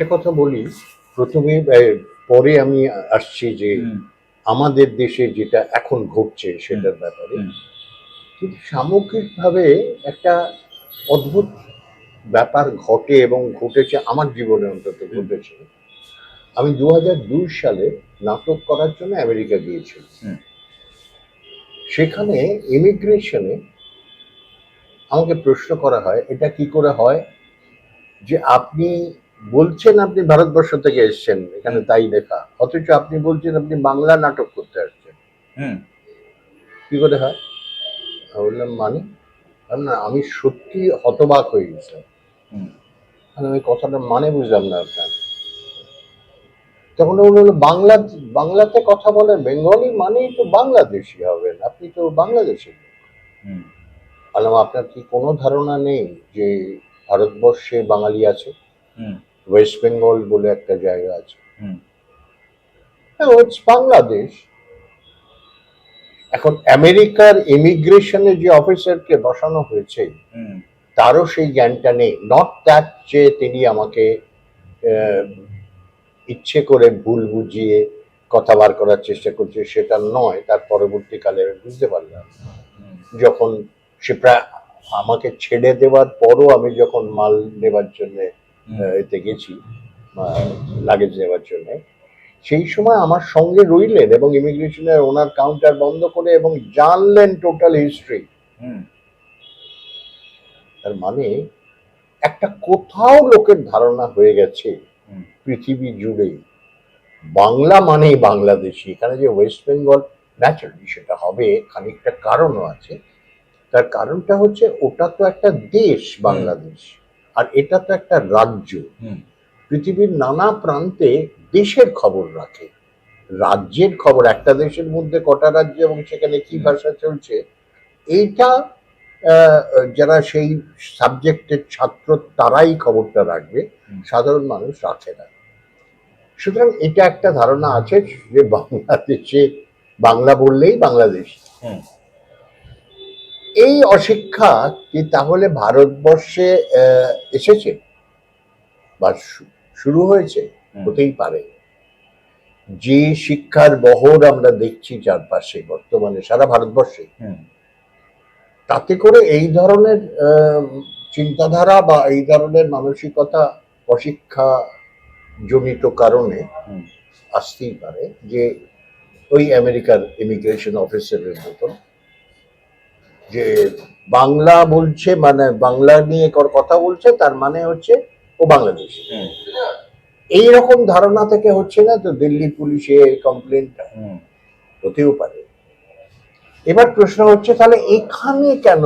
একটা কথা বলি প্রথমে, পরে আমি আসছি যে হুম, আমাদের দেশে যেটা এখন ঘটছে হুম, সেটার ব্যাপারে। হুম, কিন্তু সামগ্রিকভাবে একটা অদ্ভুত ব্যাপার ঘটে এবং ঘটেছে আমার জীবনে, অন্তত হুম, ঘটেছে। আমি 2002 সালে নাটক করার জন্য আমেরিকা গিয়েছিলাম। হুম, সেখানে ইমিগ্রেশনে আমাকে প্রশ্ন করা হয়, এটা কি করে হয় যে আপনি বলছেন আপনি ভারতবর্ষ থেকে এসেছেন, এখানে হুম, তাই লেখা, অথচ আপনি বলছেন আপনি বাংলা নাটক করতে আসছেন, হুম, কি করে হয়? আমি বললাম মানে, না আমি সত্যি হতবাক হয়ে গেছিলাম। হুম, আমি কথাটা মানে বুঝলাম না আপনার। তখন ও বললো বাংলা, বাংলাতে কথা বলে বেঙ্গলি মানেই তো বাংলাদেশি হবেন, আপনি তো বাংলাদেশি। হুম, বললাম আপনার কি কোনো ধারণা নেই যে ভারতবর্ষে বাঙালি আছে? হুম, ওয়েস্ট বেঙ্গল বলে একটা জায়গা আছে, হুম, হ্যাঁ ওইটস বাংলাদেশ। এখন আমেরিকার ইমিগ্রেশনে যে অফিসারকে বসানো হয়েছে হুম, তারও সেই জ্ঞানটা নেই। নট দ্যাট যে তিনি আমাকে আহ, ইচ্ছে করে ভুল বুঝিয়ে কথা বার করার চেষ্টা করছে, সেটা নয়। তার পরবর্তীকালে আমি বুঝতে পারলাম হুম, যখন সে প্রায় আমাকে ছেড়ে দেওয়ার পরও আমি যখন মাল নেবার জন্য হুম, এতে গেছি, লাগেজ নেবার জন্য, সেই সময় আমার সঙ্গে রইলেন এবং ইমিগ্রেশনের ওনার কাউন্টার বন্ধ করে এবং জানলেন টোটাল হিস্ট্রি। হুম, তার মানে একটা কোথাও লোকের ধারণা হয়ে গেছে হুম, পৃথিবী জুড়ে বাংলা মানেই বাংলাদেশি। এখানে যে ওয়েস্ট বেঙ্গল, ন্যাচারালি সেটা হবে, খানিকটা কারণও আছে। তার কারণটা হচ্ছে ওটা তো একটা দেশ হুম, বাংলাদেশ, আর এটা তো একটা রাজ্য। হুম, পৃথিবীর নানা প্রান্তে দেশের খবর রাখে, রাজ্যের খবর, একটা দেশের মধ্যে কটা রাজ্য এবং সেখানে কি হুম, ভাষা চলছে, এইটা যারা সেই সাবজেক্টের ছাত্র তারাই খবরটা রাখবে, হুম, সাধারণ মানুষ রাখে না। সুতরাং এটা একটা ধারণা আছে যে বাংলাদেশে বাংলা বললেই বাংলাদেশ। হুম, এই অশিক্ষা কি তাহলে ভারতবর্ষে এসেছে বা শুরু হয়েছে? হুম, হতেই পারে। যে শিক্ষার বহর আমরা দেখছি চারপাশে বর্তমানে সারা ভারতবর্ষে, হুম, তাতে করে এই ধরনের চিন্তাধারা বা এই ধরনের মানসিকতা অশিক্ষা জনিত কারণে হুম, আসতেই পারে যে ওই আমেরিকার ইমিগ্রেশন অফিসারের মতন, যে বাংলা বলছে মানে বাংলা নিয়ে কথা বলছে, তার মানে হচ্ছে ও বাংলাদেশি। হুম, এইরকম ধারণা থেকে হচ্ছে না তো দিল্লি পুলিশে কমপ্লেনটা? হুম, হতেও পারে। এবার প্রশ্ন হচ্ছে তাহলে এখানে কেন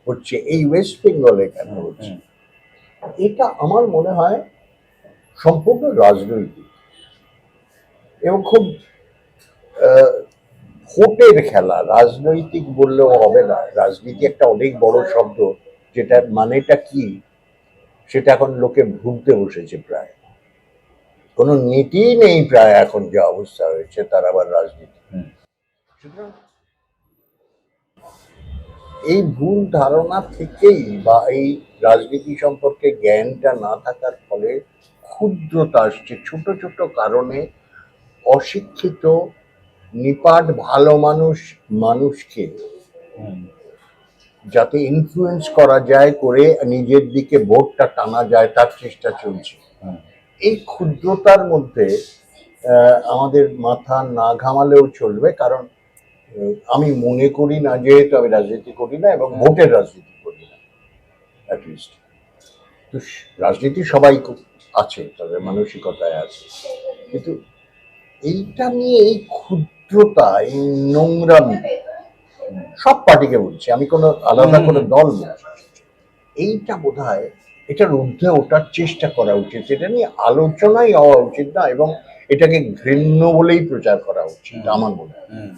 হচ্ছে, এই ওয়েস্ট বেঙ্গলে কেন হচ্ছে? হুম, এটা আমার মনে হয় সম্পূর্ণ রাজনৈতিক এবং খুব আহ, ভোটের খেলা। রাজনৈতিক বললেও হবে না, রাজনীতি একটা অনেক বড় শব্দ, যেটা মানেটা কি সেটা এখন লোকে ভুলতে বসেছে প্রায়। কোনো নীতি নেই প্রায়, এখন যে অবস্থা হয়েছে তার আবার রাজনীতি। হুম, সুতরাং এই ভুল ধারণা থেকেই বা এই রাজনীতি সম্পর্কে জ্ঞানটা না থাকার ফলে ক্ষুদ্রতা আসছে, ছোট ছোট কারণে অশিক্ষিত নিপাট ভালো মানুষ মানুষকে হুম, যাতে ইনফ্লুয়েন্স করা যায় করে নিজের দিকে ভোটটা টানা যায় তার চেষ্টা চলছে। হুম, এই ক্ষুদ্রতার মধ্যে আমাদের মাথা না ঘামালেও চলবে, কারণ আমি মনে করি না, যেহেতু আমি রাজনীতি করি না এবং হুম, ভোটের রাজনীতি করি না অ্যাটলিস্ট, তো রাজনীতি সবাই আছে, তাদের হুম, মানসিকতায় আছে, কিন্তু এইটা নিয়ে এই ক্ষুদ্রতা, এই নোংরামি, সব পার্টিকে বলছি, আমি কোনো আলাদা হুম, কোনো দল বলছি, এইটা বোধ হয় এটার ঊর্ধ্বে ওঠার চেষ্টা করা উচিত। এটা নিয়ে আলোচনাই হওয়া উচিত না এবং এটাকে ঘৃণ্য বলেই প্রচার করা উচিত হুম, আমার মনে হয়। হুম,